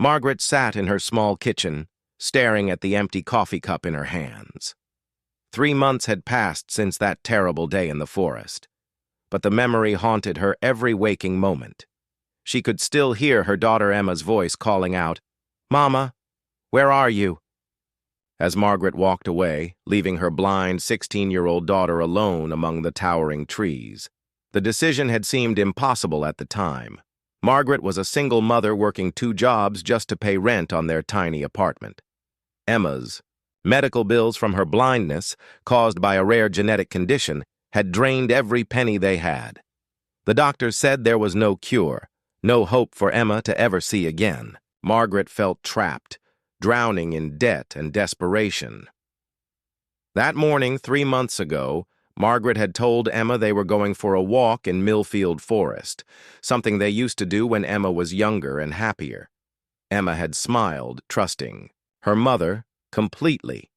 Margaret sat in her small kitchen, staring at the empty coffee cup in her hands. 3 months had passed since that terrible day in the forest, but the memory haunted her every waking moment. She could still hear her daughter Emma's voice calling out, "Mama, where are you?" As Margaret walked away, leaving her blind 16-year-old daughter alone among the towering trees. The decision had seemed impossible at the time. Margaret was a single mother working 2 jobs just to pay rent on their tiny apartment. Emma's medical bills from her blindness, caused by a rare genetic condition, had drained every penny they had. The doctors said there was no cure, no hope for Emma to ever see again. Margaret felt trapped, drowning in debt and desperation. That morning, 3 months ago, Margaret had told Emma they were going for a walk in Millfield Forest, something they used to do when Emma was younger and happier. Emma had smiled, trusting. Her mother, completely.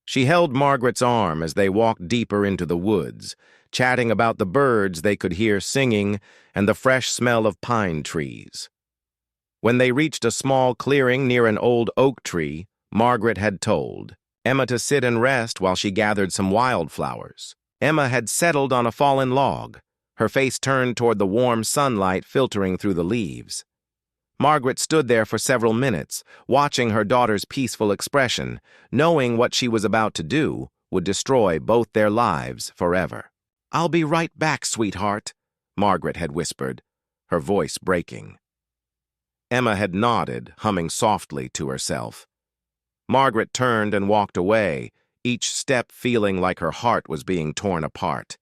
She held Margaret's arm as they walked deeper into the woods, chatting about the birds they could hear singing and the fresh smell of pine trees. When they reached a small clearing near an old oak tree, Margaret had told Emma to sit and rest while she gathered some wildflowers. Emma had settled on a fallen log, her face turned toward the warm sunlight filtering through the leaves. Margaret stood there for several minutes, watching her daughter's peaceful expression, knowing what she was about to do would destroy both their lives forever. "I'll be right back, sweetheart," Margaret had whispered, her voice breaking. Emma had nodded, humming softly to herself. Margaret turned and walked away, each step feeling like her heart was being torn apart.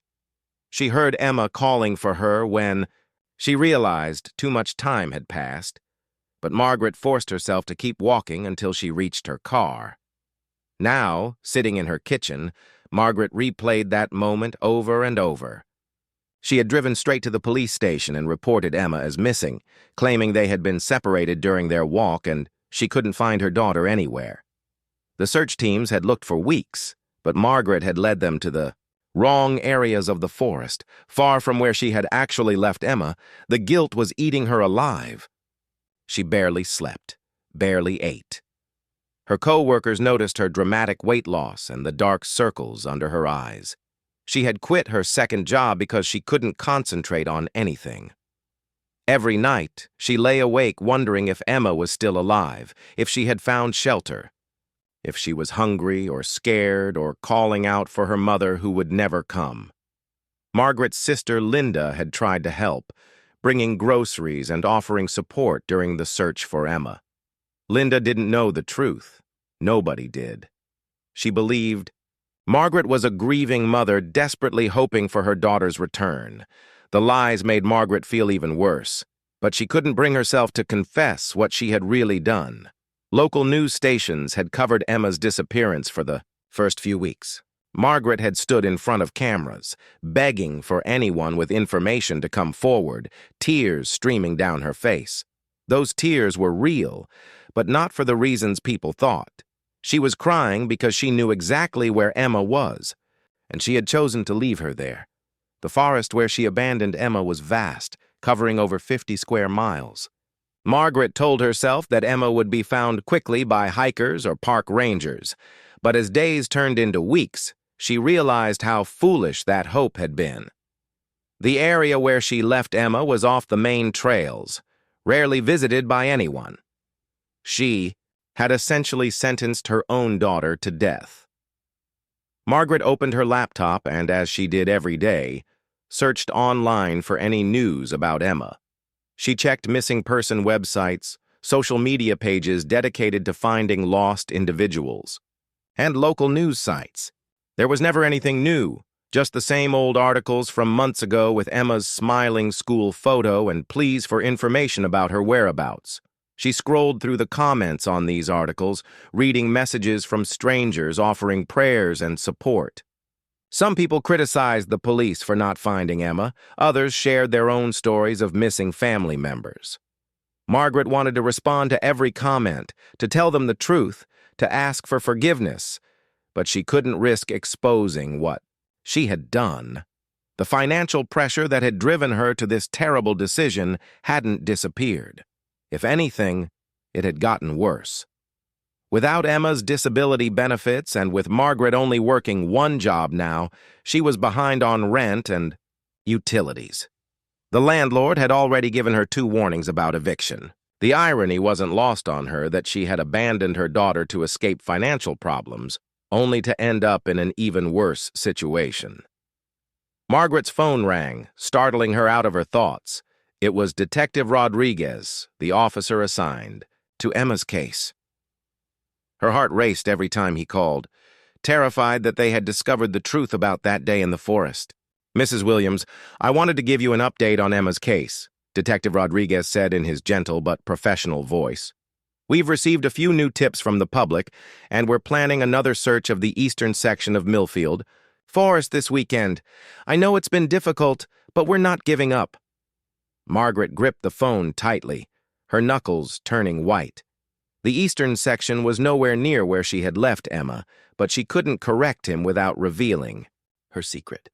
She heard Emma calling for her when she realized too much time had passed, but Margaret forced herself to keep walking until she reached her car. Now, sitting in her kitchen, Margaret replayed that moment over and over. She had driven straight to the police station and reported Emma as missing, claiming they had been separated during their walk and she couldn't find her daughter anywhere. The search teams had looked for weeks, but Margaret had led them to the wrong areas of the forest, far from where she had actually left Emma. The guilt was eating her alive. She barely slept, barely ate. Her co-workers noticed her dramatic weight loss and the dark circles under her eyes. She had quit her second job because she couldn't concentrate on anything. Every night, she lay awake wondering if Emma was still alive, if she had found shelter, if she was hungry or scared or calling out for her mother who would never come. Margaret's sister Linda had tried to help, bringing groceries and offering support during the search for Emma. Linda didn't know the truth. Nobody did. She believed Margaret was a grieving mother desperately hoping for her daughter's return. The lies made Margaret feel even worse, but she couldn't bring herself to confess what she had really done. Local news stations had covered Emma's disappearance for the first few weeks. Margaret had stood in front of cameras, begging for anyone with information to come forward, tears streaming down her face. Those tears were real, but not for the reasons people thought. She was crying because she knew exactly where Emma was, and she had chosen to leave her there. The forest where she abandoned Emma was vast, covering over 50 square miles. Margaret told herself that Emma would be found quickly by hikers or park rangers, but as days turned into weeks, she realized how foolish that hope had been. The area where she left Emma was off the main trails, rarely visited by anyone. She had essentially sentenced her own daughter to death. Margaret opened her laptop and, as she did every day, searched online for any news about Emma. She checked missing person websites, social media pages dedicated to finding lost individuals, and local news sites. There was never anything new, just the same old articles from months ago with Emma's smiling school photo and pleas for information about her whereabouts. She scrolled through the comments on these articles, reading messages from strangers offering prayers and support. Some people criticized the police for not finding Emma. Others shared their own stories of missing family members. Margaret wanted to respond to every comment, to tell them the truth, to ask for forgiveness, but she couldn't risk exposing what she had done. The financial pressure that had driven her to this terrible decision hadn't disappeared. If anything, it had gotten worse. Without Emma's disability benefits and with Margaret only working one job now, she was behind on rent and utilities. The landlord had already given her 2 warnings about eviction. The irony wasn't lost on her that she had abandoned her daughter to escape financial problems, only to end up in an even worse situation. Margaret's phone rang, startling her out of her thoughts. It was Detective Rodriguez, the officer assigned to Emma's case. Her heart raced every time he called, terrified that they had discovered the truth about that day in the forest. "Mrs. Williams, I wanted to give you an update on Emma's case," Detective Rodriguez said in his gentle but professional voice. "We've received a few new tips from the public, and we're planning another search of the eastern section of Millfield Forest this weekend. I know it's been difficult, but we're not giving up." Margaret gripped the phone tightly, her knuckles turning white. The eastern section was nowhere near where she had left Emma, but she couldn't correct him without revealing her secret.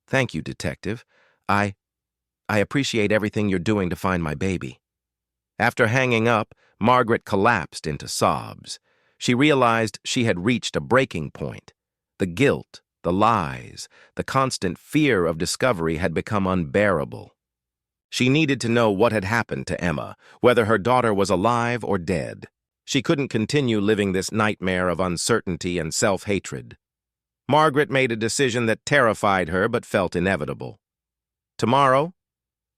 "Thank you, Detective. I appreciate everything you're doing to find my baby." After hanging up, Margaret collapsed into sobs. She realized she had reached a breaking point. The guilt, the lies, the constant fear of discovery had become unbearable. She needed to know what had happened to Emma, whether her daughter was alive or dead. She couldn't continue living this nightmare of uncertainty and self-hatred. Margaret made a decision that terrified her but felt inevitable. Tomorrow,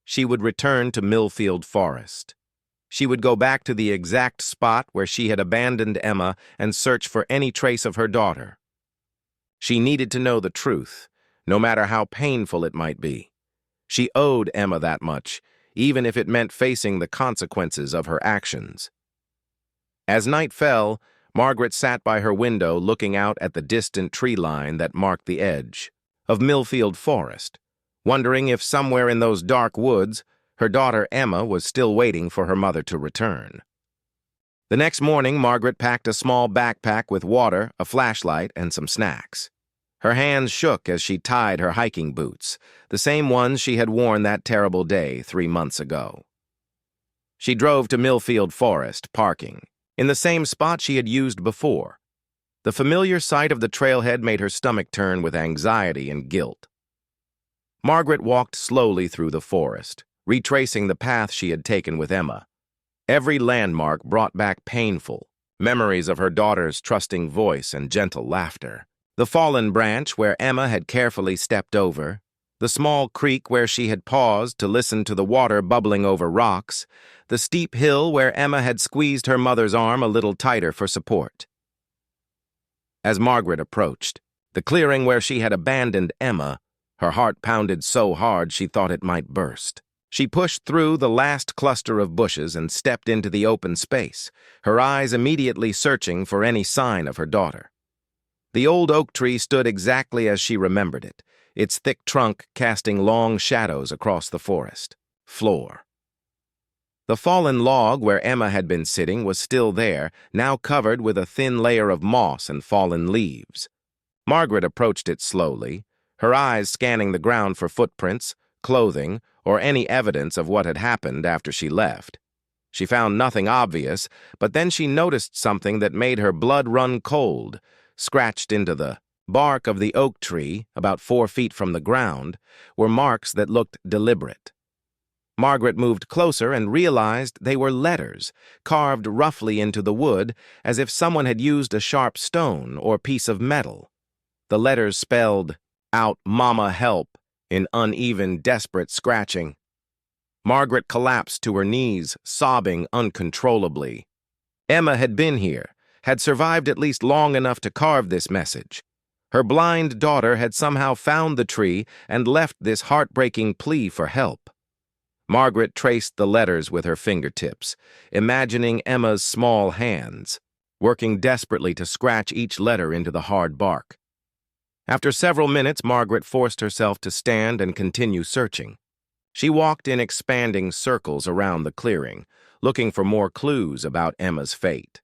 she would return to Millfield Forest. She would go back to the exact spot where she had abandoned Emma and search for any trace of her daughter. She needed to know the truth, no matter how painful it might be. She owed Emma that much, even if it meant facing the consequences of her actions. As night fell, Margaret sat by her window looking out at the distant tree line that marked the edge of Millfield Forest, wondering if somewhere in those dark woods her daughter Emma was still waiting for her mother to return. The next morning, Margaret packed a small backpack with water, a flashlight, and some snacks. Her hands shook as she tied her hiking boots, the same ones she had worn that terrible day 3 months ago. She drove to Millfield Forest, parking in the same spot she had used before. The familiar sight of the trailhead made her stomach turn with anxiety and guilt. Margaret walked slowly through the forest, retracing the path she had taken with Emma. Every landmark brought back painful memories of her daughter's trusting voice and gentle laughter. The fallen branch where Emma had carefully stepped over, the small creek where she had paused to listen to the water bubbling over rocks, the steep hill where Emma had squeezed her mother's arm a little tighter for support. As Margaret approached the clearing where she had abandoned Emma, her heart pounded so hard she thought it might burst. She pushed through the last cluster of bushes and stepped into the open space, her eyes immediately searching for any sign of her daughter. The old oak tree stood exactly as she remembered it, its thick trunk casting long shadows across the forest floor. The fallen log where Emma had been sitting was still there, now covered with a thin layer of moss and fallen leaves. Margaret approached it slowly, her eyes scanning the ground for footprints, clothing, or any evidence of what had happened after she left. She found nothing obvious, but then she noticed something that made her blood run cold. Scratched into the bark of the oak tree, about 4 feet from the ground, were marks that looked deliberate. Margaret moved closer and realized they were letters, carved roughly into the wood, as if someone had used a sharp stone or piece of metal. The letters spelled out "Mama, help" in uneven, desperate scratching. Margaret collapsed to her knees, sobbing uncontrollably. Emma had been here, had survived at least long enough to carve this message. Her blind daughter had somehow found the tree and left this heartbreaking plea for help. Margaret traced the letters with her fingertips, imagining Emma's small hands, working desperately to scratch each letter into the hard bark. After several minutes, Margaret forced herself to stand and continue searching. She walked in expanding circles around the clearing, looking for more clues about Emma's fate.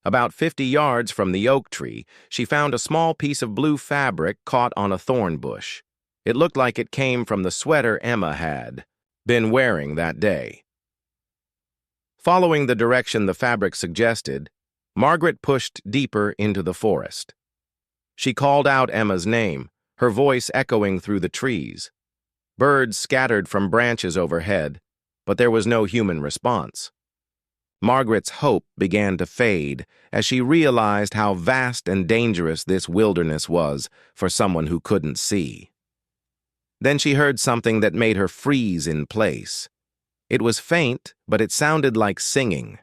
About 50 yards from the oak tree, she found a small piece of blue fabric caught on a thorn bush. It looked like it came from the sweater Emma had been wearing that day. Following the direction the fabric suggested, Margaret pushed deeper into the forest. She called out Emma's name, her voice echoing through the trees. Birds scattered from branches overhead, but there was no human response. Margaret's hope began to fade as she realized how vast and dangerous this wilderness was for someone who couldn't see. Then she heard something that made her freeze in place. It was faint, but it sounded like singing.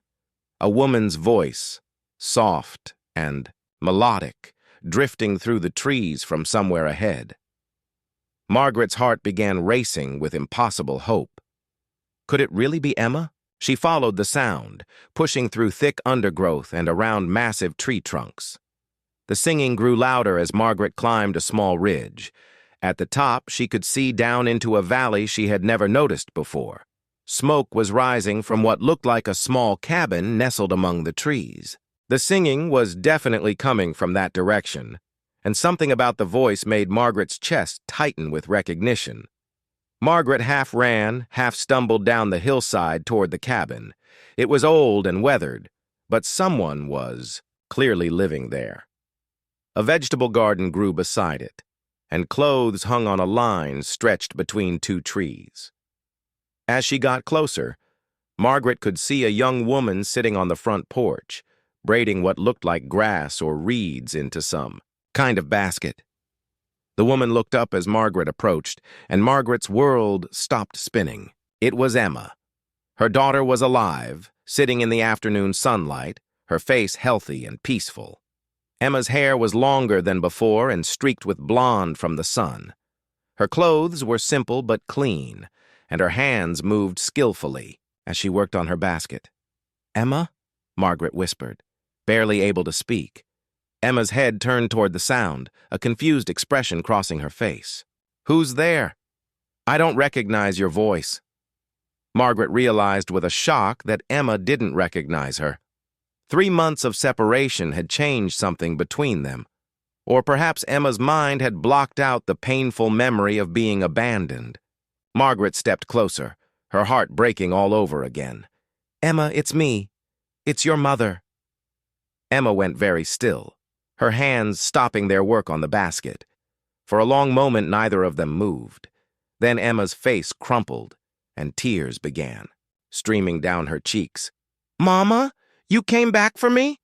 A woman's voice, soft and melodic, drifting through the trees from somewhere ahead. Margaret's heart began racing with impossible hope. Could it really be Emma? She followed the sound, pushing through thick undergrowth and around massive tree trunks. The singing grew louder as Margaret climbed a small ridge. At the top, she could see down into a valley she had never noticed before. Smoke was rising from what looked like a small cabin nestled among the trees. The singing was definitely coming from that direction, and something about the voice made Margaret's chest tighten with recognition. Margaret half ran, half stumbled down the hillside toward the cabin. It was old and weathered, but someone was clearly living there. A vegetable garden grew beside it, and clothes hung on a line stretched between two trees. As she got closer, Margaret could see a young woman sitting on the front porch, braiding what looked like grass or reeds into some kind of basket. The woman looked up as Margaret approached, and Margaret's world stopped spinning. It was Emma. Her daughter was alive, sitting in the afternoon sunlight, her face healthy and peaceful. Emma's hair was longer than before and streaked with blonde from the sun. Her clothes were simple but clean, and her hands moved skillfully as she worked on her basket. "Emma?" Margaret whispered, barely able to speak. Emma's head turned toward the sound, a confused expression crossing her face. "Who's there?" "I don't recognize your voice." Margaret realized with a shock that Emma didn't recognize her. 3 months of separation had changed something between them. Or perhaps Emma's mind had blocked out the painful memory of being abandoned. Margaret stepped closer, her heart breaking all over again. "Emma, it's me. It's your mother." Emma went very still, her hands stopping their work on the basket. For a long moment, neither of them moved. Then Emma's face crumpled, and tears began, streaming down her cheeks. "Mama, you came back for me?"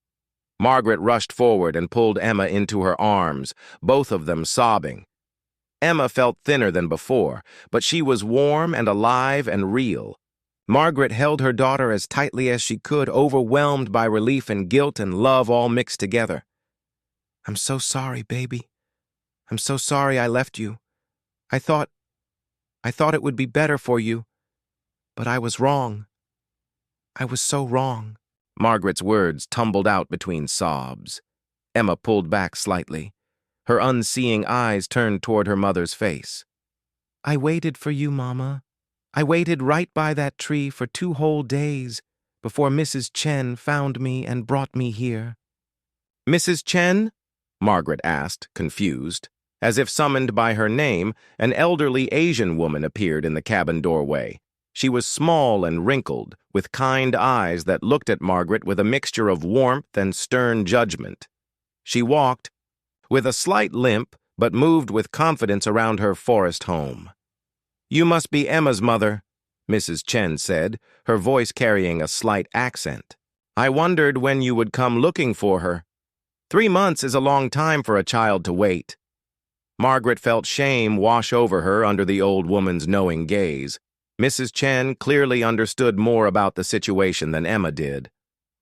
Margaret rushed forward and pulled Emma into her arms, both of them sobbing. Emma felt thinner than before, but she was warm and alive and real. Margaret held her daughter as tightly as she could, overwhelmed by relief and guilt and love all mixed together. "I'm so sorry, baby. I'm so sorry I left you. I thought it would be better for you, but I was wrong. I was so wrong." Margaret's words tumbled out between sobs. Emma pulled back slightly. Her unseeing eyes turned toward her mother's face. "I waited for you, Mama. I waited right by that tree for 2 whole days before Mrs. Chen found me and brought me here." "Mrs. Chen?" Margaret asked, confused. As if summoned by her name, an elderly Asian woman appeared in the cabin doorway. She was small and wrinkled, with kind eyes that looked at Margaret with a mixture of warmth and stern judgment. She walked with a slight limp, but moved with confidence around her forest home. "You must be Emma's mother," Mrs. Chen said, her voice carrying a slight accent. "I wondered when you would come looking for her. 3 months is a long time for a child to wait." Margaret felt shame wash over her under the old woman's knowing gaze. Mrs. Chen clearly understood more about the situation than Emma did.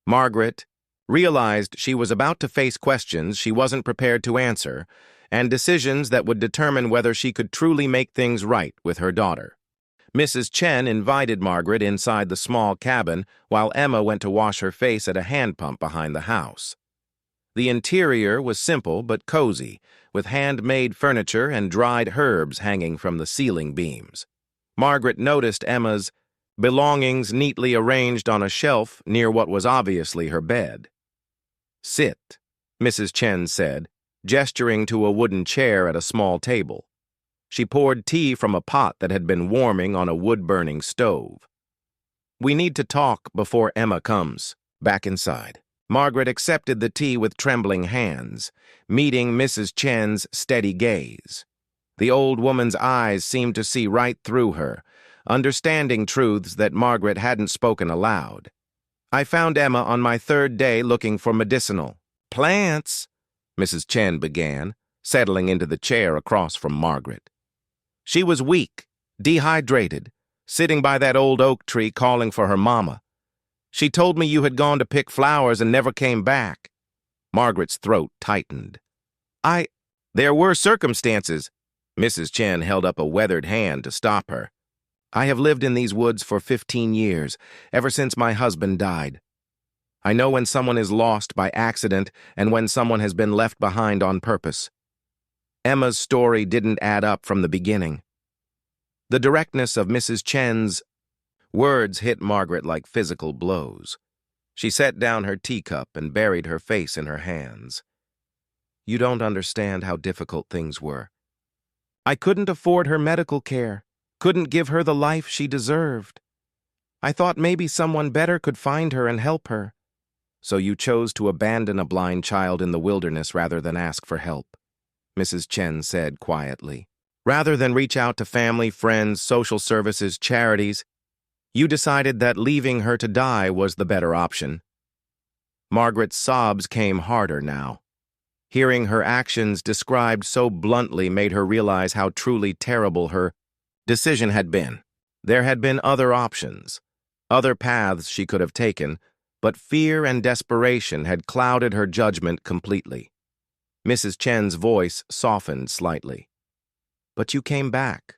Margaret realized she was about to face questions she wasn't prepared to answer, and decisions that would determine whether she could truly make things right with her daughter. Mrs. Chen invited Margaret inside the small cabin while Emma went to wash her face at a hand pump behind the house. The interior was simple but cozy, with handmade furniture and dried herbs hanging from the ceiling beams. Margaret noticed Emma's belongings neatly arranged on a shelf near what was obviously her bed. "Sit," Mrs. Chen said, gesturing to a wooden chair at a small table. She poured tea from a pot that had been warming on a wood-burning stove. We need to talk before Emma comes. Back inside, Margaret accepted the tea with trembling hands, meeting Mrs. Chen's steady gaze. The old woman's eyes seemed to see right through her, understanding truths that Margaret hadn't spoken aloud. I found Emma on my third day looking for medicinal plants, Mrs. Chen began, settling into the chair across from Margaret. She was weak, dehydrated, sitting by that old oak tree calling for her mama. She told me you had gone to pick flowers and never came back. Margaret's throat tightened. There were circumstances. Mrs. Chen held up a weathered hand to stop her. I have lived in these woods for 15 years, ever since my husband died. I know when someone is lost by accident and when someone has been left behind on purpose. Emma's story didn't add up from the beginning. The directness of Mrs. Chen's words hit Margaret like physical blows. She set down her teacup and buried her face in her hands. You don't understand how difficult things were. I couldn't afford her medical care, couldn't give her the life she deserved. I thought maybe someone better could find her and help her. So you chose to abandon a blind child in the wilderness rather than ask for help, Mrs. Chen said quietly. Rather than reach out to family, friends, social services, charities, you decided that leaving her to die was the better option. Margaret's sobs came harder now. Hearing her actions described so bluntly made her realize how truly terrible her decision had been. There had been other options, other paths she could have taken, but fear and desperation had clouded her judgment completely. Mrs. Chen's voice softened slightly. But you came back.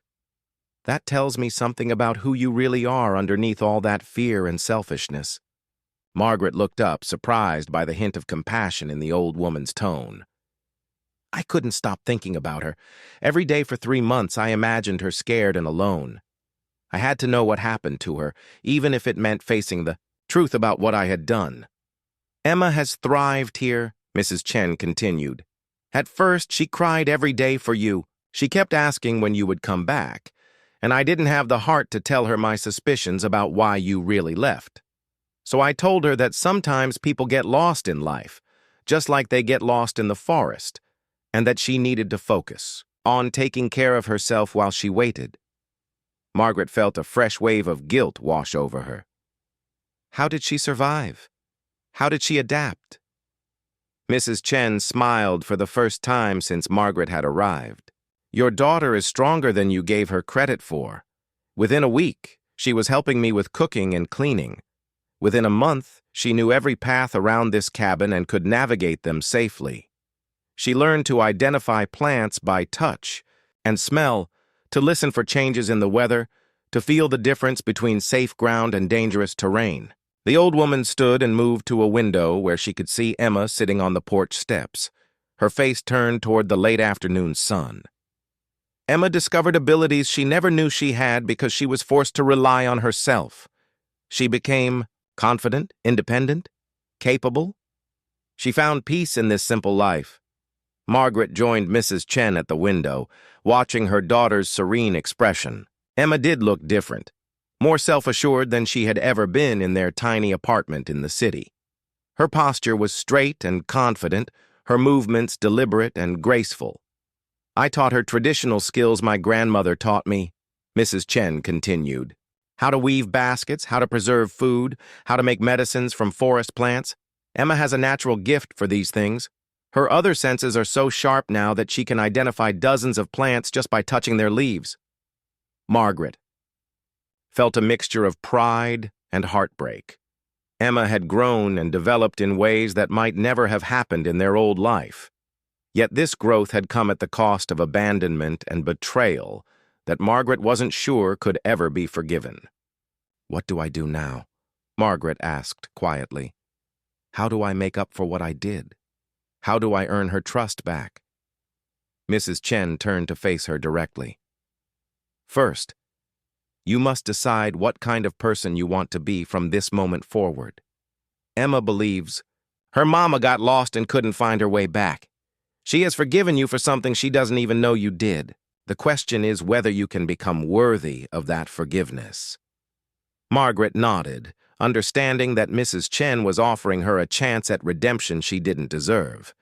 That tells me something about who you really are underneath all that fear and selfishness. Margaret looked up, surprised by the hint of compassion in the old woman's tone. I couldn't stop thinking about her. Every day for 3 months I imagined her scared and alone. I had to know what happened to her, even if it meant facing the truth about what I had done. Emma has thrived here, Mrs. Chen continued. At first, she cried every day for you. She kept asking when you would come back, and I didn't have the heart to tell her my suspicions about why you really left. So I told her that sometimes people get lost in life, just like they get lost in the forest, and that she needed to focus on taking care of herself while she waited. Margaret felt a fresh wave of guilt wash over her. How did she survive? How did she adapt? Mrs. Chen smiled for the first time since Margaret had arrived. Your daughter is stronger than you gave her credit for. Within a week, she was helping me with cooking and cleaning. Within a month, she knew every path around this cabin and could navigate them safely. She learned to identify plants by touch and smell, to listen for changes in the weather, to feel the difference between safe ground and dangerous terrain. The old woman stood and moved to a window where she could see Emma sitting on the porch steps, her face turned toward the late afternoon sun. Emma discovered abilities she never knew she had because she was forced to rely on herself. She became confident, independent, capable. She found peace in this simple life. Margaret joined Mrs. Chen at the window, watching her daughter's serene expression. Emma did look different, more self-assured than she had ever been in their tiny apartment in the city. Her posture was straight and confident, her movements deliberate and graceful. I taught her traditional skills my grandmother taught me, Mrs. Chen continued. How to weave baskets, how to preserve food, how to make medicines from forest plants. Emma has a natural gift for these things. Her other senses are so sharp now that she can identify dozens of plants just by touching their leaves. Margaret felt a mixture of pride and heartbreak. Emma had grown and developed in ways that might never have happened in their old life. Yet this growth had come at the cost of abandonment and betrayal that Margaret wasn't sure could ever be forgiven. What do I do now? Margaret asked quietly. How do I make up for what I did? How do I earn her trust back? Mrs. Chen turned to face her directly. First, you must decide what kind of person you want to be from this moment forward. Emma believes her mama got lost and couldn't find her way back. She has forgiven you for something she doesn't even know you did. The question is whether you can become worthy of that forgiveness. Margaret nodded, understanding that Mrs. Chen was offering her a chance at redemption she didn't deserve.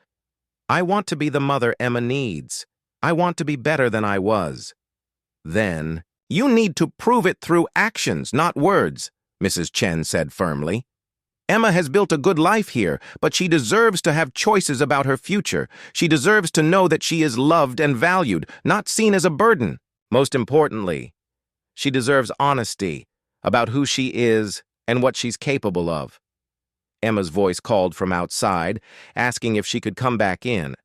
I want to be the mother Emma needs. I want to be better than I was. Then, you need to prove it through actions, not words, Mrs. Chen said firmly. Emma has built a good life here, but she deserves to have choices about her future. She deserves to know that she is loved and valued, not seen as a burden. Most importantly, she deserves honesty about who she is and what she's capable of. Emma's voice called from outside, asking if she could come back in.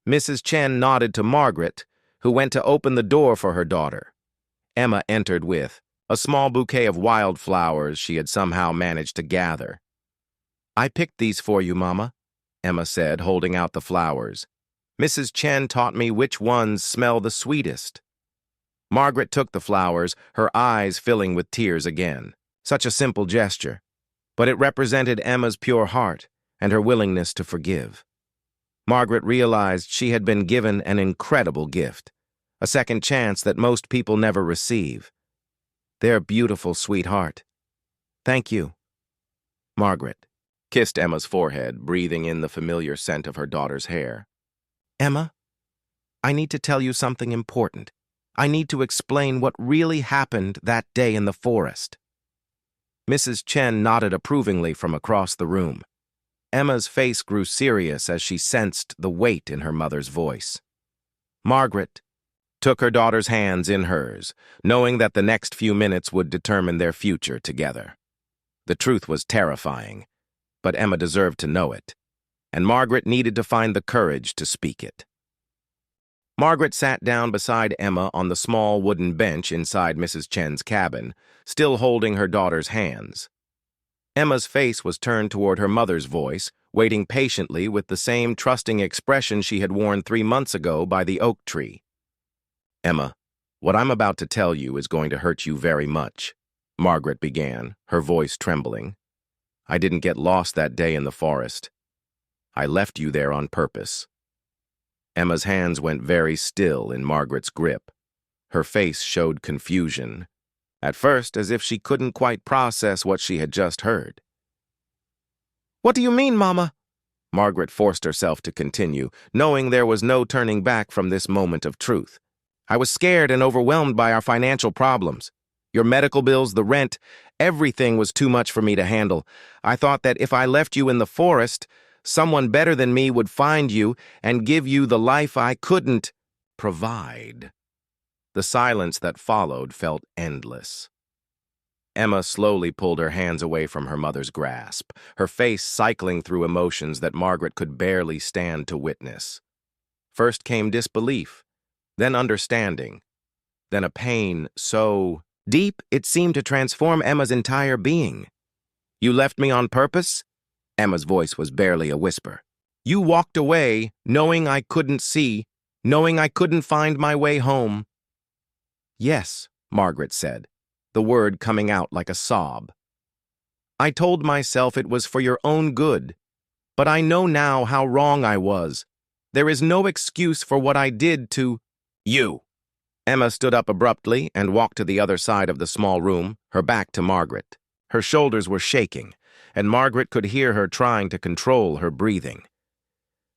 Mrs. Chen nodded to Margaret, who went to open the door for her daughter. Emma entered with a small bouquet of wildflowers she had somehow managed to gather. I picked these for you, Mama, Emma said, holding out the flowers. Mrs. Chen taught me which ones smell the sweetest. Margaret took the flowers, her eyes filling with tears again. Such a simple gesture, but it represented Emma's pure heart and her willingness to forgive. Margaret realized she had been given an incredible gift, a second chance that most people never receive. They're beautiful, sweetheart. Thank you. Margaret kissed Emma's forehead, breathing in the familiar scent of her daughter's hair. Emma, I need to tell you something important. I need to explain what really happened that day in the forest. Mrs. Chen nodded approvingly from across the room. Emma's face grew serious as she sensed the weight in her mother's voice. Margaret took her daughter's hands in hers, knowing that the next few minutes would determine their future together. The truth was terrifying, but Emma deserved to know it, and Margaret needed to find the courage to speak it. Margaret sat down beside Emma on the small wooden bench inside Mrs. Chen's cabin, still holding her daughter's hands. Emma's face was turned toward her mother's voice, waiting patiently with the same trusting expression she had worn 3 months ago by the oak tree. Emma, what I'm about to tell you is going to hurt you very much, Margaret began, her voice trembling. I didn't get lost that day in the forest. I left you there on purpose. Emma's hands went very still in Margaret's grip. Her face showed confusion, at first as if she couldn't quite process what she had just heard. What do you mean, Mama? Margaret forced herself to continue, knowing there was no turning back from this moment of truth. I was scared and overwhelmed by our financial problems. Your medical bills, the rent, everything was too much for me to handle. I thought that if I left you in the forest, someone better than me would find you and give you the life I couldn't provide. The silence that followed felt endless. Emma slowly pulled her hands away from her mother's grasp, her face cycling through emotions that Margaret could barely stand to witness. First came disbelief, then understanding, then a pain so deep it seemed to transform Emma's entire being. You left me on purpose? Emma's voice was barely a whisper. You walked away, knowing I couldn't see, knowing I couldn't find my way home. Yes, Margaret said, the word coming out like a sob. I told myself it was for your own good, but I know now how wrong I was. There is no excuse for what I did to you. Emma stood up abruptly and walked to the other side of the small room, her back to Margaret. Her shoulders were shaking, and Margaret could hear her trying to control her breathing.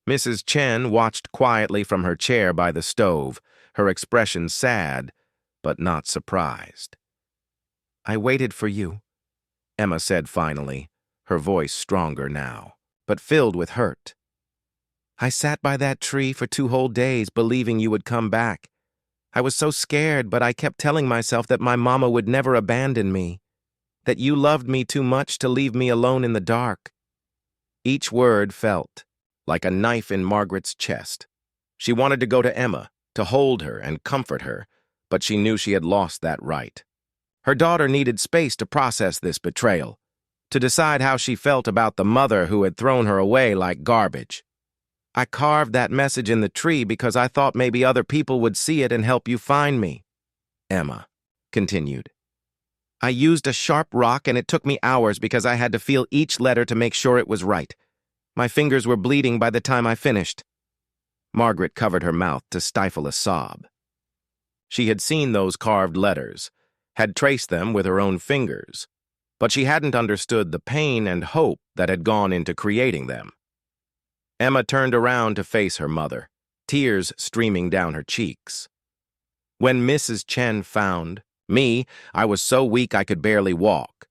Mrs. Chen watched quietly from her chair by the stove, her expression sad, but not surprised. I waited for you, Emma said finally, her voice stronger now, but filled with hurt. I sat by that tree for 2 whole days, believing you would come back. I was so scared, but I kept telling myself that my mama would never abandon me, that you loved me too much to leave me alone in the dark. Each word felt like a knife in Margaret's chest. She wanted to go to Emma, to hold her and comfort her, but she knew she had lost that right. Her daughter needed space to process this betrayal, to decide how she felt about the mother who had thrown her away like garbage. I carved that message in the tree because I thought maybe other people would see it and help you find me, Emma continued. I used a sharp rock and it took me hours because I had to feel each letter to make sure it was right. My fingers were bleeding by the time I finished. Margaret covered her mouth to stifle a sob. She had seen those carved letters, had traced them with her own fingers, but she hadn't understood the pain and hope that had gone into creating them. Emma turned around to face her mother, tears streaming down her cheeks. When Mrs. Chen found me, I was so weak I could barely walk.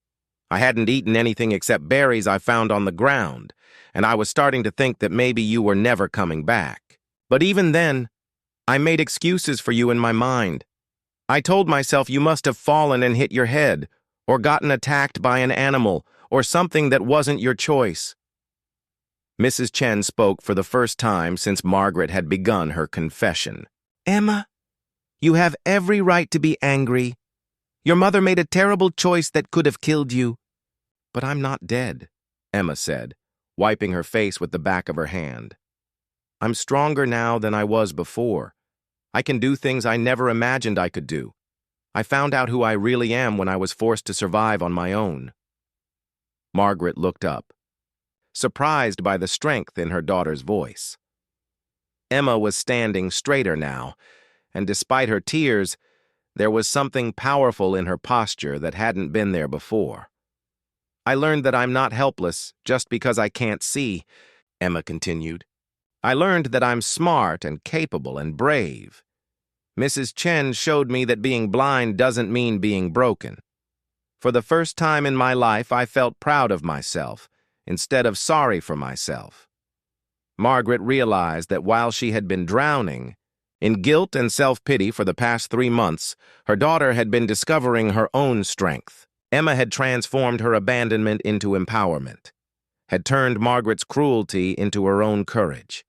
I hadn't eaten anything except berries I found on the ground, and I was starting to think that maybe you were never coming back. But even then, I made excuses for you in my mind. I told myself you must have fallen and hit your head, or gotten attacked by an animal, or something that wasn't your choice. Mrs. Chen spoke for the first time since Margaret had begun her confession. Emma, you have every right to be angry. Your mother made a terrible choice that could have killed you. But I'm not dead, Emma said, wiping her face with the back of her hand. I'm stronger now than I was before. I can do things I never imagined I could do. I found out who I really am when I was forced to survive on my own. Margaret looked up, surprised by the strength in her daughter's voice. Emma was standing straighter now, and despite her tears, there was something powerful in her posture that hadn't been there before. I learned that I'm not helpless just because I can't see, Emma continued. I learned that I'm smart and capable and brave. Mrs. Chen showed me that being blind doesn't mean being broken. For the first time in my life, I felt proud of myself instead of sorry for myself. Margaret realized that while she had been drowning in guilt and self-pity for the past 3 months, her daughter had been discovering her own strength. Emma had transformed her abandonment into empowerment, had turned Margaret's cruelty into her own courage.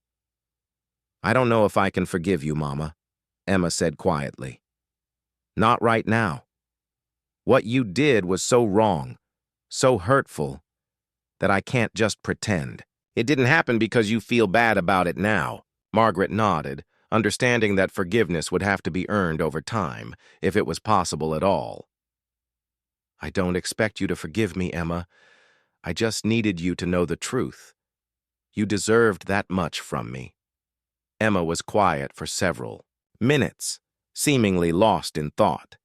I don't know if I can forgive you, Mama, Emma said quietly. Not right now. What you did was so wrong, so hurtful, that I can't just pretend. It didn't happen because you feel bad about it now. Margaret nodded, understanding that forgiveness would have to be earned over time, if it was possible at all. I don't expect you to forgive me, Emma. I just needed you to know the truth. You deserved that much from me. Emma was quiet for several minutes, seemingly lost in thought.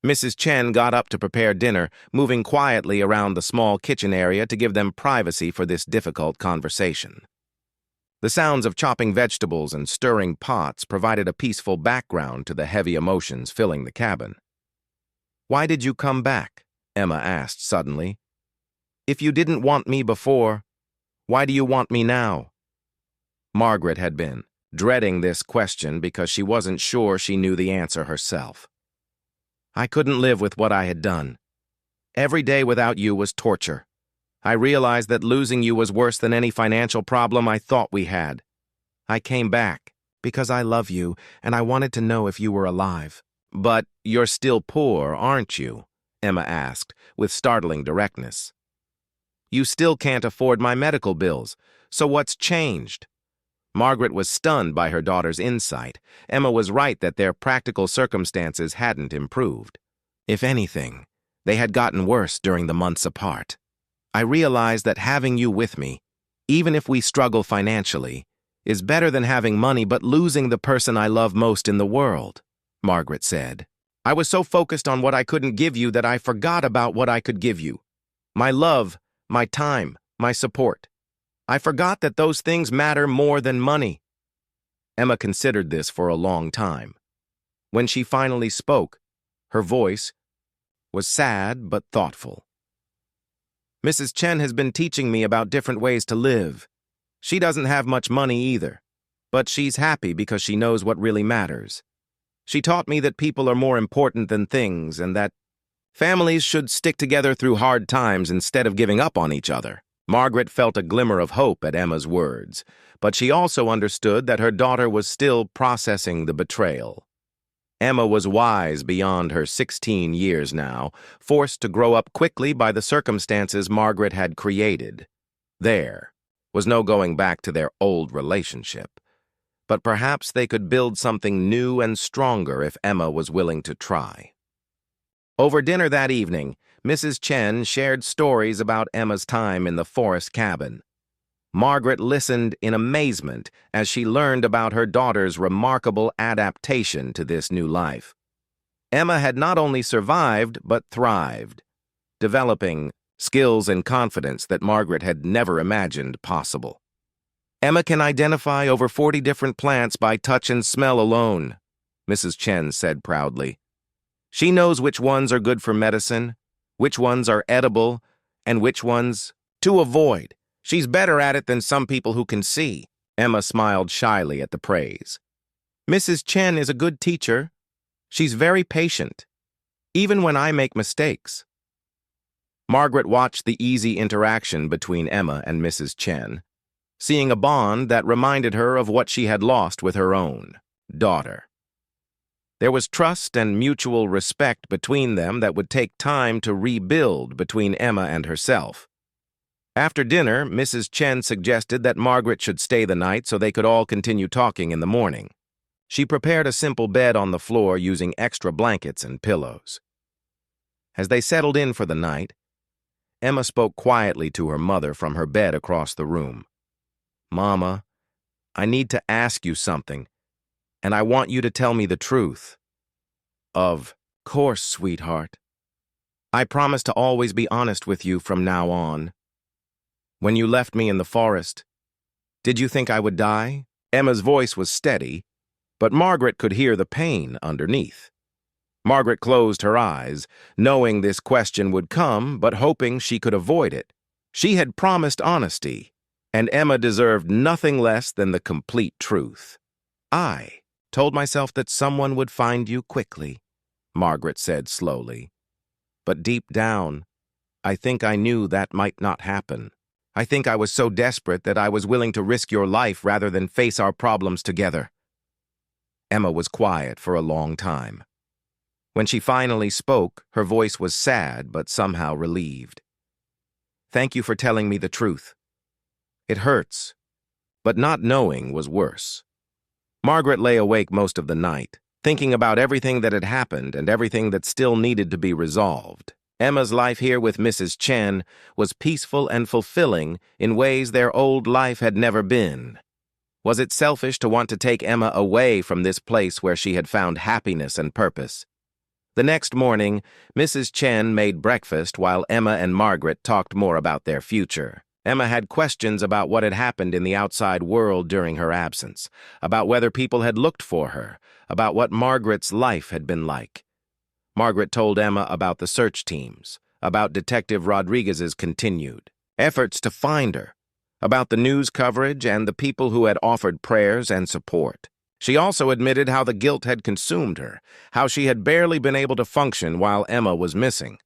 Mrs. Chen got up to prepare dinner, moving quietly around the small kitchen area to give them privacy for this difficult conversation. The sounds of chopping vegetables and stirring pots provided a peaceful background to the heavy emotions filling the cabin. Why did you come back? Emma asked suddenly. If you didn't want me before, why do you want me now? Margaret had been dreading this question because she wasn't sure she knew the answer herself. I couldn't live with what I had done. Every day without you was torture. I realized that losing you was worse than any financial problem I thought we had. I came back because I love you and I wanted to know if you were alive. But you're still poor, aren't you? Emma asked, with startling directness. You still can't afford my medical bills, so what's changed? Margaret was stunned by her daughter's insight. Emma was right that their practical circumstances hadn't improved. If anything, they had gotten worse during the months apart. I realized that having you with me, even if we struggle financially, is better than having money but losing the person I love most in the world, Margaret said. I was so focused on what I couldn't give you that I forgot about what I could give you. My love, my time, my support. I forgot that those things matter more than money. Emma considered this for a long time. When she finally spoke, her voice was sad but thoughtful. Mrs. Chen has been teaching me about different ways to live. She doesn't have much money either, but she's happy because she knows what really matters. She taught me that people are more important than things and that families should stick together through hard times instead of giving up on each other. Margaret felt a glimmer of hope at Emma's words, but she also understood that her daughter was still processing the betrayal. Emma was wise beyond her 16 years now, forced to grow up quickly by the circumstances Margaret had created. There was no going back to their old relationship, but perhaps they could build something new and stronger if Emma was willing to try. Over dinner that evening, Mrs. Chen shared stories about Emma's time in the forest cabin. Margaret listened in amazement as she learned about her daughter's remarkable adaptation to this new life. Emma had not only survived, but thrived, developing skills and confidence that Margaret had never imagined possible. Emma can identify over 40 different plants by touch and smell alone, Mrs. Chen said proudly. She knows which ones are good for medicine, which ones are edible, and which ones to avoid. She's better at it than some people who can see. Emma smiled shyly at the praise. Mrs. Chen is a good teacher. She's very patient, even when I make mistakes. Margaret watched the easy interaction between Emma and Mrs. Chen, seeing a bond that reminded her of what she had lost with her own daughter. There was trust and mutual respect between them that would take time to rebuild between Emma and herself. After dinner, Mrs. Chen suggested that Margaret should stay the night so they could all continue talking in the morning. She prepared a simple bed on the floor using extra blankets and pillows. As they settled in for the night, Emma spoke quietly to her mother from her bed across the room. Mama, I need to ask you something, and I want you to tell me the truth. Of course, sweetheart. I promise to always be honest with you from now on. When you left me in the forest, did you think I would die? Emma's voice was steady, but Margaret could hear the pain underneath. Margaret closed her eyes, knowing this question would come, but hoping she could avoid it. She had promised honesty, and Emma deserved nothing less than the complete truth. I told myself that someone would find you quickly, Margaret said slowly. But deep down, I think I knew that might not happen. I think I was so desperate that I was willing to risk your life rather than face our problems together. Emma was quiet for a long time. When she finally spoke, her voice was sad but somehow relieved. Thank you for telling me the truth. It hurts, but not knowing was worse. Margaret lay awake most of the night, thinking about everything that had happened and everything that still needed to be resolved. Emma's life here with Mrs. Chen was peaceful and fulfilling in ways their old life had never been. Was it selfish to want to take Emma away from this place where she had found happiness and purpose? The next morning, Mrs. Chen made breakfast while Emma and Margaret talked more about their future. Emma had questions about what had happened in the outside world during her absence, about whether people had looked for her, about what Margaret's life had been like. Margaret told Emma about the search teams, about Detective Rodriguez's continued efforts to find her, about the news coverage and the people who had offered prayers and support. She also admitted how the guilt had consumed her, how she had barely been able to function while Emma was missing.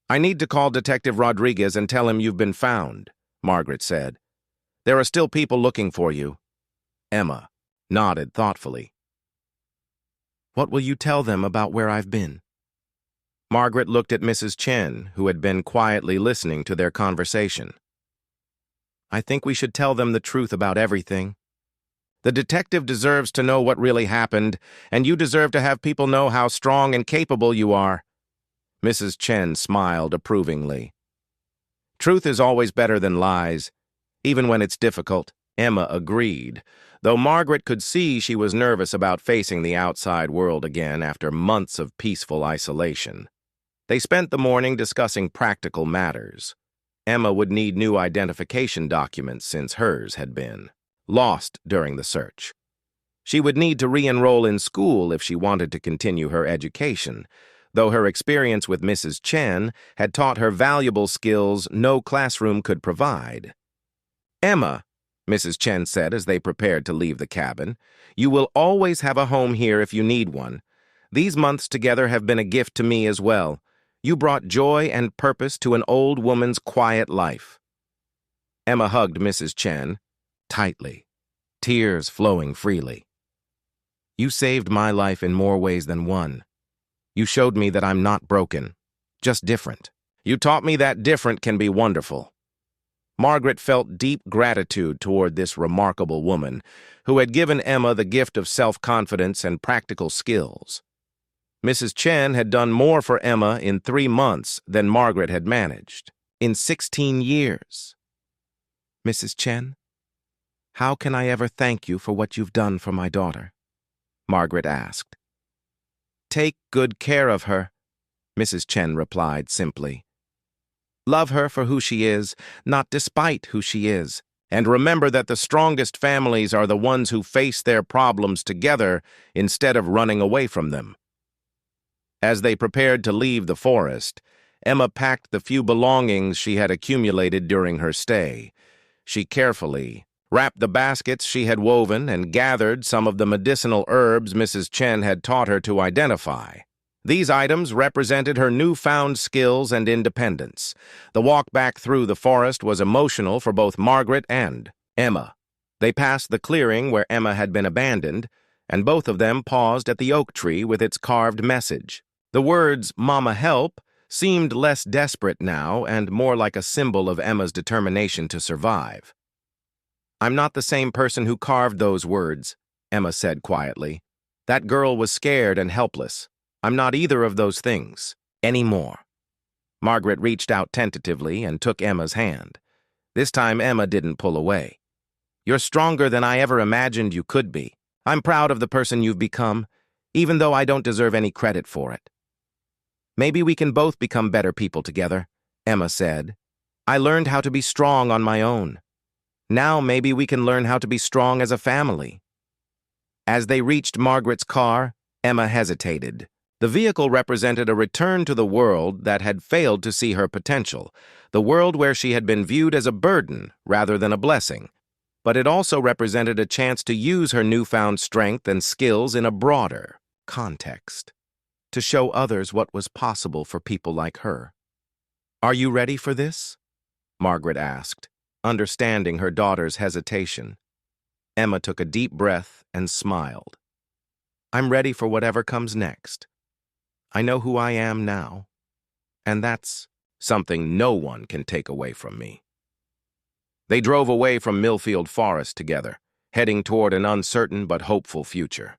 I need to call Detective Rodriguez and tell him you've been found, Margaret said. There are still people looking for you. Emma nodded thoughtfully. What will you tell them about where I've been? Margaret looked at Mrs. Chen, who had been quietly listening to their conversation. I think we should tell them the truth about everything. The detective deserves to know what really happened, and you deserve to have people know how strong and capable you are. Mrs. Chen smiled approvingly. Truth is always better than lies, even when it's difficult, Emma agreed, though Margaret could see she was nervous about facing the outside world again after months of peaceful isolation. They spent the morning discussing practical matters. Emma would need new identification documents since hers had been lost during the search. She would need to re-enroll in school if she wanted to continue her education, though her experience with Mrs. Chen had taught her valuable skills no classroom could provide. Emma, Mrs. Chen said as they prepared to leave the cabin, you will always have a home here if you need one. These months together have been a gift to me as well. You brought joy and purpose to an old woman's quiet life. Emma hugged Mrs. Chen tightly, tears flowing freely. You saved my life in more ways than one. You showed me that I'm not broken, just different. You taught me that different can be wonderful. Margaret felt deep gratitude toward this remarkable woman who had given Emma the gift of self-confidence and practical skills. Mrs. Chen had done more for Emma in 3 months than Margaret had managed in 16 years. Mrs. Chen, how can I ever thank you for what you've done for my daughter? Margaret asked. Take good care of her, Mrs. Chen replied simply. Love her for who she is, not despite who she is. And remember that the strongest families are the ones who face their problems together instead of running away from them. As they prepared to leave the forest, Emma packed the few belongings she had accumulated during her stay. She carefully wrapped the baskets she had woven and gathered some of the medicinal herbs Mrs. Chen had taught her to identify. These items represented her newfound skills and independence. The walk back through the forest was emotional for both Margaret and Emma. They passed the clearing where Emma had been abandoned, and both of them paused at the oak tree with its carved message. The words, "Mama, help," seemed less desperate now and more like a symbol of Emma's determination to survive. I'm not the same person who carved those words, Emma said quietly. That girl was scared and helpless. I'm not either of those things anymore. Margaret reached out tentatively and took Emma's hand. This time Emma didn't pull away. You're stronger than I ever imagined you could be. I'm proud of the person you've become, even though I don't deserve any credit for it. Maybe we can both become better people together, Emma said. I learned how to be strong on my own. Now maybe we can learn how to be strong as a family. As they reached Margaret's car, Emma hesitated. The vehicle represented a return to the world that had failed to see her potential, the world where she had been viewed as a burden rather than a blessing. But it also represented a chance to use her newfound strength and skills in a broader context, to show others what was possible for people like her. Are you ready for this? Margaret asked, understanding her daughter's hesitation. Emma took a deep breath and smiled. I'm ready for whatever comes next. I know who I am now, and that's something no one can take away from me. They drove away from Millfield Forest together, heading toward an uncertain but hopeful future.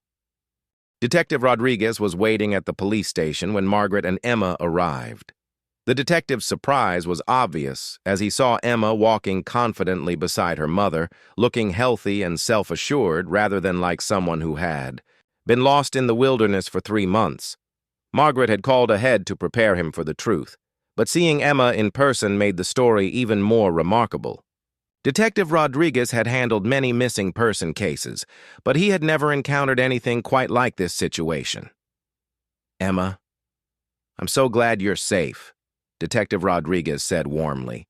Detective Rodriguez was waiting at the police station when Margaret and Emma arrived. The detective's surprise was obvious as he saw Emma walking confidently beside her mother, looking healthy and self-assured rather than like someone who had been lost in the wilderness for 3 months. Margaret had called ahead to prepare him for the truth, but seeing Emma in person made the story even more remarkable. Detective Rodriguez had handled many missing person cases, but he had never encountered anything quite like this situation. Emma, I'm so glad you're safe, Detective Rodriguez said warmly.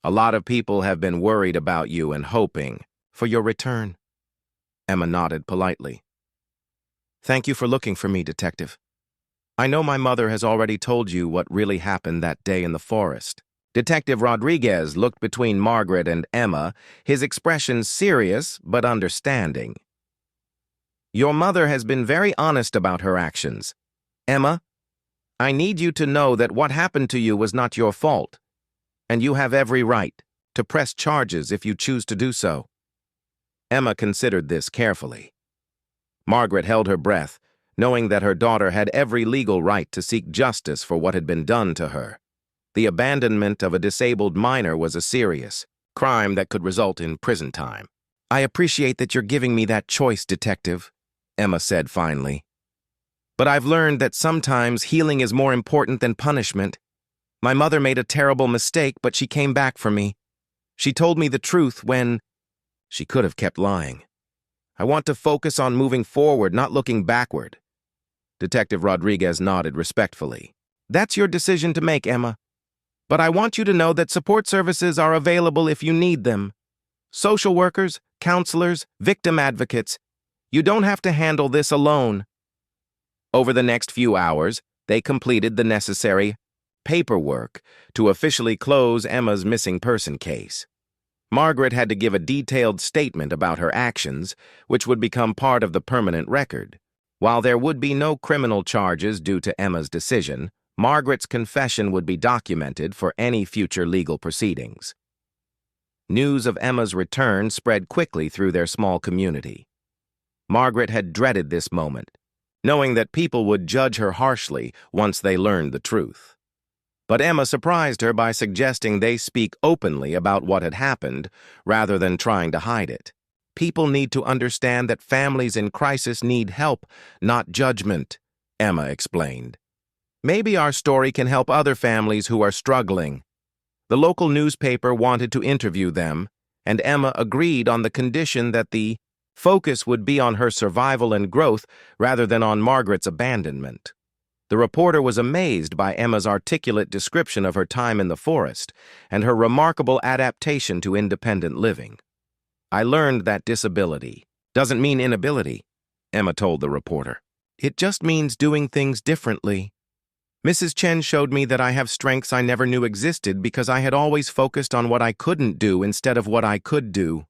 A lot of people have been worried about you and hoping for your return. Emma nodded politely. Thank you for looking for me, Detective. I know my mother has already told you what really happened that day in the forest. Detective Rodriguez looked between Margaret and Emma, his expression serious but understanding. Your mother has been very honest about her actions. Emma, I need you to know that what happened to you was not your fault, and you have every right to press charges if you choose to do so. Emma considered this carefully. Margaret held her breath, knowing that her daughter had every legal right to seek justice for what had been done to her. The abandonment of a disabled minor was a serious crime that could result in prison time. I appreciate that you're giving me that choice, Detective, Emma said finally. But I've learned that sometimes healing is more important than punishment. My mother made a terrible mistake, but she came back for me. She told me the truth when she could have kept lying. I want to focus on moving forward, not looking backward. Detective Rodriguez nodded respectfully. That's your decision to make, Emma. But I want you to know that support services are available if you need them. Social workers, counselors, victim advocates. You don't have to handle this alone. Over the next few hours, they completed the necessary paperwork to officially close Emma's missing person case. Margaret had to give a detailed statement about her actions, which would become part of the permanent record. While there would be no criminal charges due to Emma's decision, Margaret's confession would be documented for any future legal proceedings. News of Emma's return spread quickly through their small community. Margaret had dreaded this moment, knowing that people would judge her harshly once they learned the truth. But Emma surprised her by suggesting they speak openly about what had happened, rather than trying to hide it. People need to understand that families in crisis need help, not judgment, Emma explained. "Maybe our story can help other families who are struggling." The local newspaper wanted to interview them, and Emma agreed on the condition that the focus would be on her survival and growth rather than on Margaret's abandonment. The reporter was amazed by Emma's articulate description of her time in the forest and her remarkable adaptation to independent living. "I learned that disability doesn't mean inability," Emma told the reporter. "It just means doing things differently. Mrs. Chen showed me that I have strengths I never knew existed because I had always focused on what I couldn't do instead of what I could do."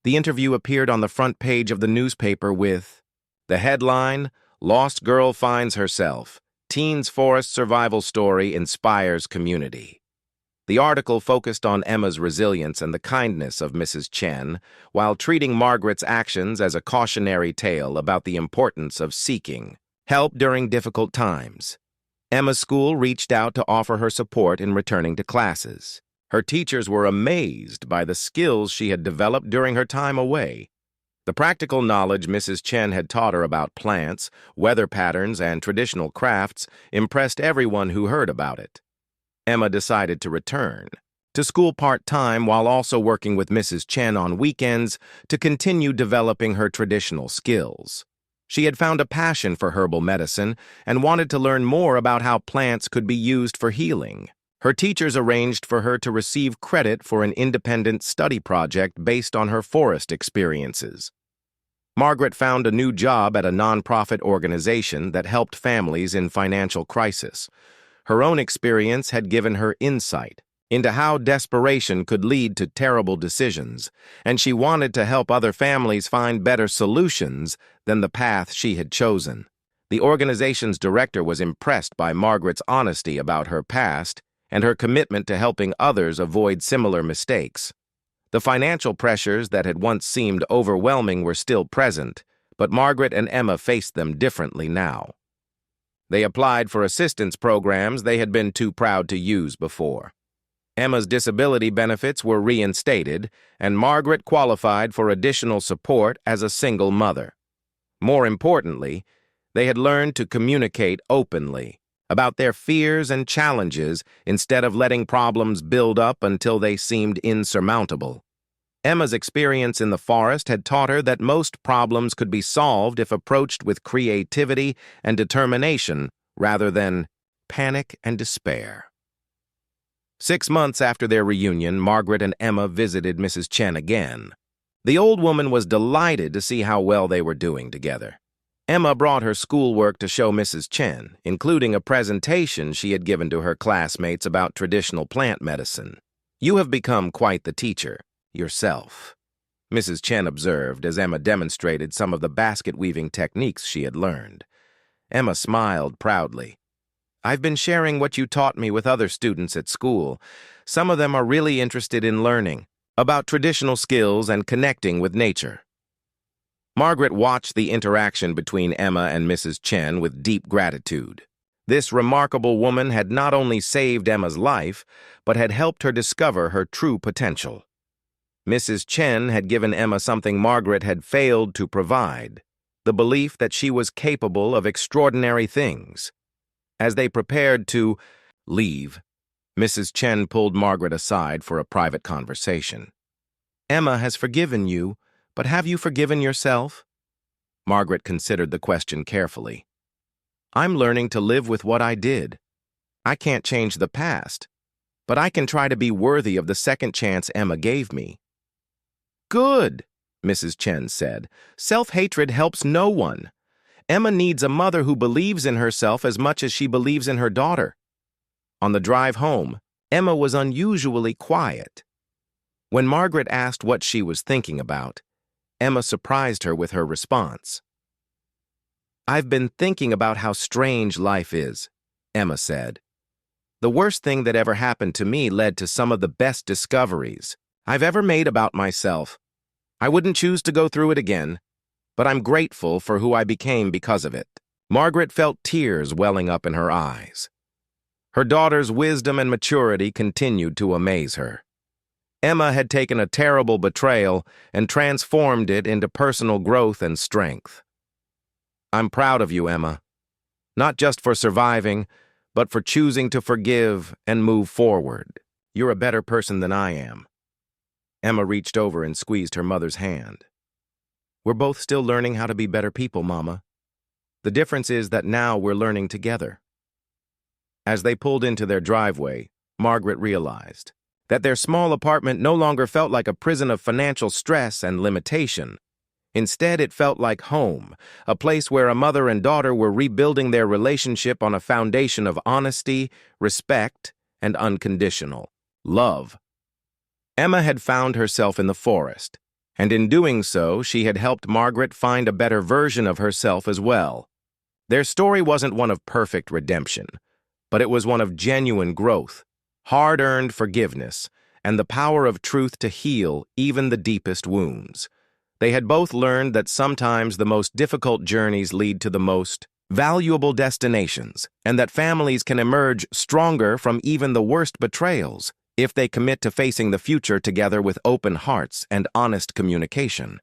The interview appeared on the front page of the newspaper with the headline, "Lost Girl Finds Herself. Teen's Forest Survival Story Inspires Community." The article focused on Emma's resilience and the kindness of Mrs. Chen, while treating Margaret's actions as a cautionary tale about the importance of seeking help during difficult times. Emma's school reached out to offer her support in returning to classes. Her teachers were amazed by the skills she had developed during her time away. The practical knowledge Mrs. Chen had taught her about plants, weather patterns, and traditional crafts impressed everyone who heard about it. Emma decided to return to school part-time while also working with Mrs. Chen on weekends to continue developing her traditional skills. She had found a passion for herbal medicine and wanted to learn more about how plants could be used for healing. Her teachers arranged for her to receive credit for an independent study project based on her forest experiences. Margaret found a new job at a nonprofit organization that helped families in financial crisis. Her own experience had given her insight into how desperation could lead to terrible decisions, and she wanted to help other families find better solutions than the path she had chosen. The organization's director was impressed by Margaret's honesty about her past and her commitment to helping others avoid similar mistakes. The financial pressures that had once seemed overwhelming were still present, but Margaret and Emma faced them differently now. They applied for assistance programs they had been too proud to use before. Emma's disability benefits were reinstated, and Margaret qualified for additional support as a single mother. More importantly, they had learned to communicate openly about their fears and challenges instead of letting problems build up until they seemed insurmountable. Emma's experience in the forest had taught her that most problems could be solved if approached with creativity and determination rather than panic and despair. 6 months after their reunion, Margaret and Emma visited Mrs. Chen again. The old woman was delighted to see how well they were doing together. Emma brought her schoolwork to show Mrs. Chen, including a presentation she had given to her classmates about traditional plant medicine. "You have become quite the teacher yourself," Mrs. Chen observed as Emma demonstrated some of the basket-weaving techniques she had learned. Emma smiled proudly. "I've been sharing what you taught me with other students at school. Some of them are really interested in learning about traditional skills and connecting with nature." Margaret watched the interaction between Emma and Mrs. Chen with deep gratitude. This remarkable woman had not only saved Emma's life, but had helped her discover her true potential. Mrs. Chen had given Emma something Margaret had failed to provide, the belief that she was capable of extraordinary things. As they prepared to leave, Mrs. Chen pulled Margaret aside for a private conversation. "Emma has forgiven you, but have you forgiven yourself?" Margaret considered the question carefully. "I'm learning to live with what I did. I can't change the past, but I can try to be worthy of the second chance Emma gave me." "Good," Mrs. Chen said. "Self-hatred helps no one. Emma needs a mother who believes in herself as much as she believes in her daughter." On the drive home, Emma was unusually quiet. When Margaret asked what she was thinking about, Emma surprised her with her response. "I've been thinking about how strange life is," Emma said. "The worst thing that ever happened to me led to some of the best discoveries I've ever made about myself. I wouldn't choose to go through it again, but I'm grateful for who I became because of it." Margaret felt tears welling up in her eyes. Her daughter's wisdom and maturity continued to amaze her. Emma had taken a terrible betrayal and transformed it into personal growth and strength. "I'm proud of you, Emma. Not just for surviving, but for choosing to forgive and move forward. You're a better person than I am. Emma reached over and squeezed her mother's hand. We're both still learning how to be better people, Mama. The difference is that now we're learning together. As they pulled into their driveway, Margaret realized that their small apartment no longer felt like a prison of financial stress and limitation. Instead, it felt like home, a place where a mother and daughter were rebuilding their relationship on a foundation of honesty, respect, and unconditional love. Emma had found herself in the forest, and in doing so, she had helped Margaret find a better version of herself as well. Their story wasn't one of perfect redemption, but it was one of genuine growth, hard-earned forgiveness, and the power of truth to heal even the deepest wounds. They had both learned that sometimes the most difficult journeys lead to the most valuable destinations, and that families can emerge stronger from even the worst betrayals if they commit to facing the future together with open hearts and honest communication.